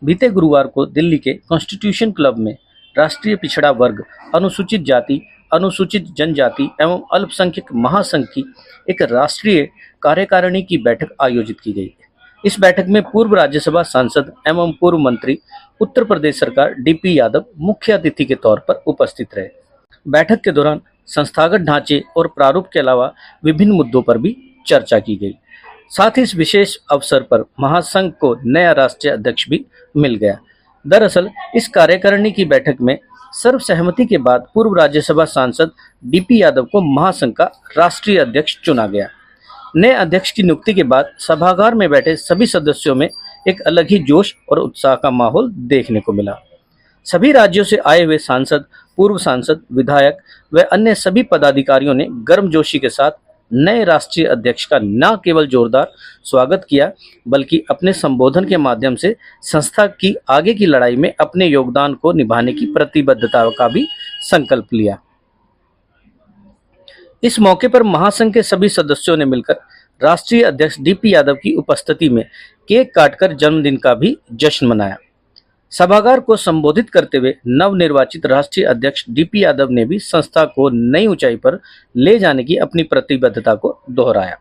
बीते गुरुवार को दिल्ली के कॉन्स्टिट्यूशन क्लब में राष्ट्रीय पिछड़ा वर्ग, अनुसूचित जाति, अनुसूचित जनजाति एवं अल्पसंख्यक महासंघ की एक राष्ट्रीय कार्यकारिणी की बैठक आयोजित की गई। इस बैठक में पूर्व राज्यसभा सांसद एवं पूर्व मंत्री उत्तर प्रदेश सरकार डीपी यादव मुख्य अतिथि के तौर पर उपस्थित रहे। बैठक के दौरान संस्थागत ढांचे और प्रारूप के अलावा विभिन्न मुद्दों पर भी चर्चा की गई। साथ ही इस विशेष अवसर पर महासंघ को नया राष्ट्रीय अध्यक्ष भी मिल गया। दरअसल इस कार्यकारिणी की बैठक में सर्वसहमति के बाद पूर्व राज्यसभा सांसद डीपी यादव को महासंघ का राष्ट्रीय अध्यक्ष चुना गया। नए अध्यक्ष की नियुक्ति के बाद सभागार में बैठे सभी सदस्यों में एक अलग ही जोश और उत्साह का माहौल देखने को मिला। सभी राज्यों से आए हुए सांसद, पूर्व सांसद, विधायक व अन्य सभी पदाधिकारियों ने गर्मजोशी के साथ नए राष्ट्रीय अध्यक्ष का न केवल जोरदार स्वागत किया, बल्कि अपने संबोधन के माध्यम से संस्था की आगे की लड़ाई में अपने योगदान को निभाने की प्रतिबद्धता का भी संकल्प लिया। इस मौके पर महासंघ के सभी सदस्यों ने मिलकर राष्ट्रीय अध्यक्ष डीपी यादव की उपस्थिति में केक काटकर जन्मदिन का भी जश्न मनाया। सभागार को संबोधित करते हुए नवनिर्वाचित राष्ट्रीय अध्यक्ष डीपी यादव ने भी संस्था को नई ऊंचाई पर ले जाने की अपनी प्रतिबद्धता को दोहराया।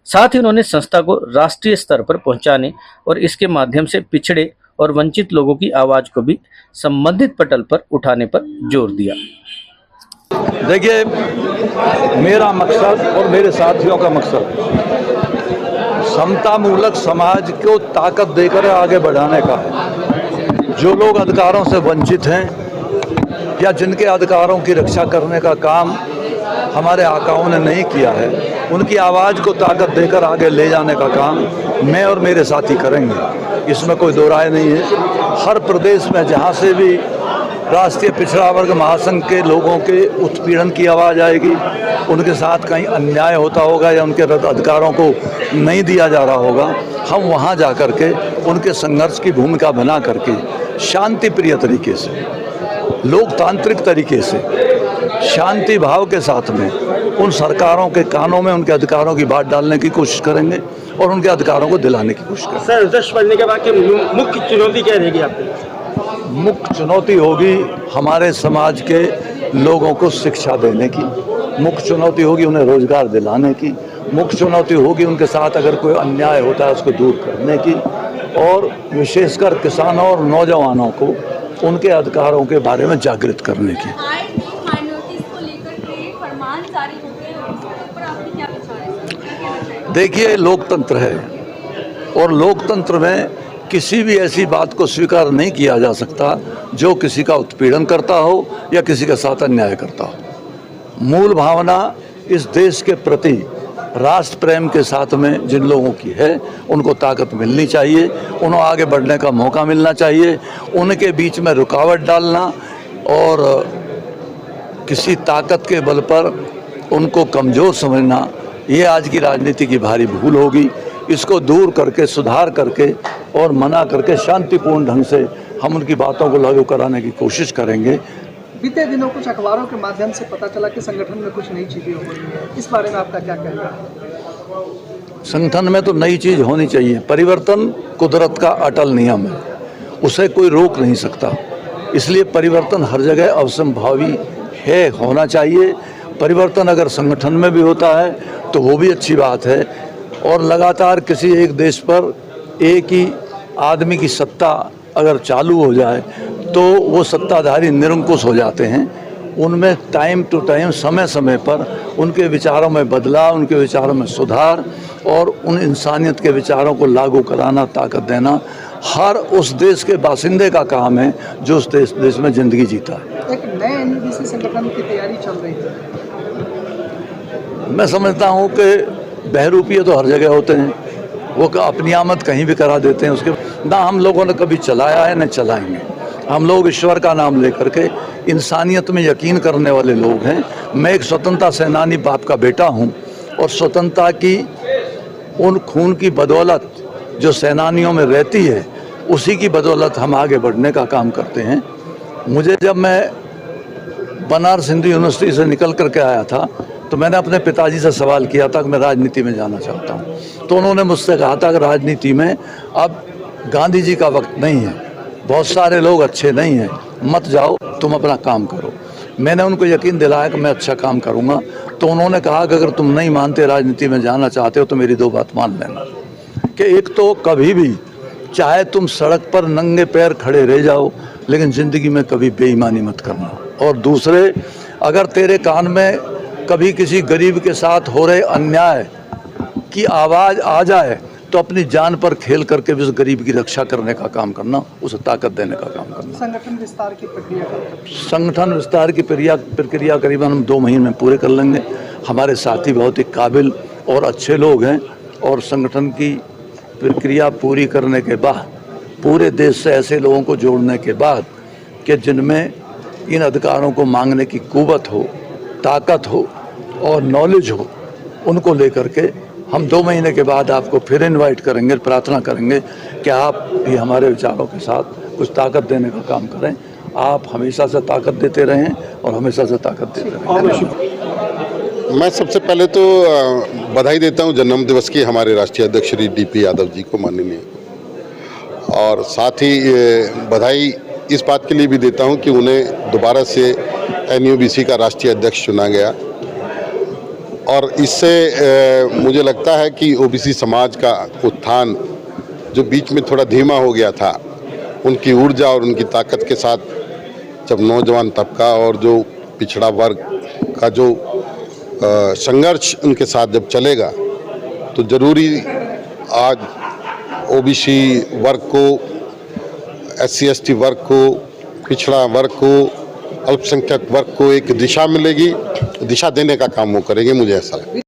साथ ही उन्होंने संस्था को राष्ट्रीय स्तर पर पहुंचाने और इसके माध्यम से पिछड़े और वंचित लोगों की आवाज को भी संबंधित पटल पर उठाने पर जोर दिया। देखिए, मेरा मकसद और मेरे साथियों का मकसद समतामूलक समाज को ताकत देकर आगे बढ़ाने का है। जो लोग अधिकारों से वंचित हैं या जिनके अधिकारों की रक्षा करने का काम हमारे आकाओं ने नहीं किया है, उनकी आवाज़ को ताकत देकर आगे ले जाने का काम मैं और मेरे साथी करेंगे। इसमें कोई दो राय नहीं है। हर प्रदेश में जहाँ से भी राष्ट्रीय पिछड़ा वर्ग महासंघ के लोगों के उत्पीड़न की आवाज़ आएगी, उनके साथ कहीं अन्याय होता होगा या उनके अधिकारों को नहीं दिया जा रहा होगा, हम वहाँ जा कर के उनके संघर्ष की भूमिका बना करके शांति प्रिय तरीके से, लोकतांत्रिक तरीके से, शांति भाव के साथ में उन सरकारों के कानों में उनके अधिकारों की बात डालने की कोशिश करेंगे और उनके अधिकारों को दिलाने की कोशिश करेंगे। सर, अध्यक्ष बनने के बाद मुख्य चुनौती क्या रहेगी आपकी? मुख्य चुनौती होगी हमारे समाज के लोगों को शिक्षा देने की, मुख्य चुनौती होगी उन्हें रोजगार दिलाने की, मुख्य चुनौती होगी उनके साथ अगर कोई अन्याय होता है उसको दूर करने की, और विशेषकर किसानों और नौजवानों को उनके अधिकारों के बारे में जागृत करने की। देखिए, लोकतंत्र है और लोकतंत्र में किसी भी ऐसी बात को स्वीकार नहीं किया जा सकता जो किसी का उत्पीड़न करता हो या किसी के साथ अन्याय करता हो। मूल भावना इस देश के प्रति राष्ट्र प्रेम के साथ में जिन लोगों की है, उनको ताकत मिलनी चाहिए, उन्हें आगे बढ़ने का मौका मिलना चाहिए। उनके बीच में रुकावट डालना और किसी ताकत के बल पर उनको कमज़ोर समझना, ये आज की राजनीति की भारी भूल होगी। इसको दूर करके, सुधार करके और मना करके शांतिपूर्ण ढंग से हम उनकी बातों को लागू कराने की कोशिश करेंगे। बीते दिनों कुछ अखबारों के माध्यम से पता चला कि संगठन में कुछ नई चीज़ें हो रही है, इस बारे में आपका क्या कहना है? संगठन में तो नई चीज़ होनी चाहिए। परिवर्तन कुदरत का अटल नियम है, उसे कोई रोक नहीं सकता। इसलिए परिवर्तन हर जगह अवसंभावी है, होना चाहिए। परिवर्तन अगर संगठन में भी होता है तो वो भी अच्छी बात है। और लगातार किसी एक देश पर एक ही आदमी की सत्ता अगर चालू हो जाए तो वो सत्ताधारी निरंकुश हो जाते हैं। उनमें टाइम टू टाइम, समय समय पर उनके विचारों में बदलाव, उनके विचारों में सुधार और उन इंसानियत के विचारों को लागू कराना, ताकत देना हर उस देश के बासिंदे का काम है जो उस देश में ज़िंदगी जीता है। एक नए एनडीसी संगठन की तैयारी चल रही है। मैं समझता हूँ कि बहरूपिये तो हर जगह होते हैं, वो अपनी आमद कहीं भी करा देते हैं। उसके ना हम लोगों ने कभी चलाया है न चलाएंगे। हम लोग ईश्वर का नाम लेकर के इंसानियत में यकीन करने वाले लोग हैं। मैं एक स्वतंत्रता सेनानी बाप का बेटा हूं और स्वतंत्रता की उन खून की बदौलत जो सेनानियों में रहती है, उसी की बदौलत हम आगे बढ़ने का काम करते हैं। मुझे जब मैं बनारस हिंदू यूनिवर्सिटी से निकल करके आया था तो मैंने अपने पिताजी से सवाल किया था कि मैं राजनीति में जाना चाहता हूँ। तो उन्होंने मुझसे कहा था कि राजनीति में अब गांधी जी का वक्त नहीं है, बहुत सारे लोग अच्छे नहीं हैं, मत जाओ, तुम अपना काम करो। मैंने उनको यकीन दिलाया कि मैं अच्छा काम करूंगा, तो उन्होंने कहा कि अगर तुम नहीं मानते, राजनीति में जाना चाहते हो, तो मेरी दो बात मान लेना कि एक तो कभी भी चाहे तुम सड़क पर नंगे पैर खड़े रह जाओ, लेकिन ज़िंदगी में कभी बेईमानी मत करना। और दूसरे, अगर तेरे कान में कभी किसी गरीब के साथ हो रहे अन्याय की आवाज़ आ जाए, तो अपनी जान पर खेल करके भी उस गरीब की रक्षा करने का काम करना, उसे ताकत देने का काम करना। संगठन विस्तार की प्रक्रिया कब? संगठन विस्तार की प्रक्रिया करीबन हम 2 महीने में पूरे कर लेंगे। हमारे साथी बहुत ही काबिल और अच्छे लोग हैं, और संगठन की प्रक्रिया पूरी करने के बाद, पूरे देश से ऐसे लोगों को जोड़ने के बाद कि जिनमें इन अधिकारों को मांगने की कुव्वत हो, ताकत हो और नॉलेज हो, उनको लेकर के हम 2 महीने के बाद आपको फिर इनवाइट करेंगे, प्रार्थना करेंगे कि आप भी हमारे विचारों के साथ कुछ ताकत देने का काम करें। आप हमेशा से ताकत देते रहें और हमेशा से ताकत देते रहें। मैं सबसे पहले तो बधाई देता हूं जन्म दिवस की हमारे राष्ट्रीय अध्यक्ष श्री DP यादव जी को, माननीय, और साथ ही बधाई इस बात के लिए भी देता हूं कि उन्हें दोबारा से NUBC का राष्ट्रीय अध्यक्ष चुना गया। और इससे मुझे लगता है कि OBC समाज का उत्थान जो बीच में थोड़ा धीमा हो गया था, उनकी ऊर्जा और उनकी ताकत के साथ जब नौजवान तबका और जो पिछड़ा वर्ग का जो संघर्ष उनके साथ जब चलेगा, तो ज़रूरी आज OBC वर्ग को, SC ST वर्ग को, पिछड़ा वर्ग को, अल्पसंख्यक वर्ग को एक दिशा मिलेगी। दिशा देने का काम वो करेंगे, मुझे ऐसा लगता है।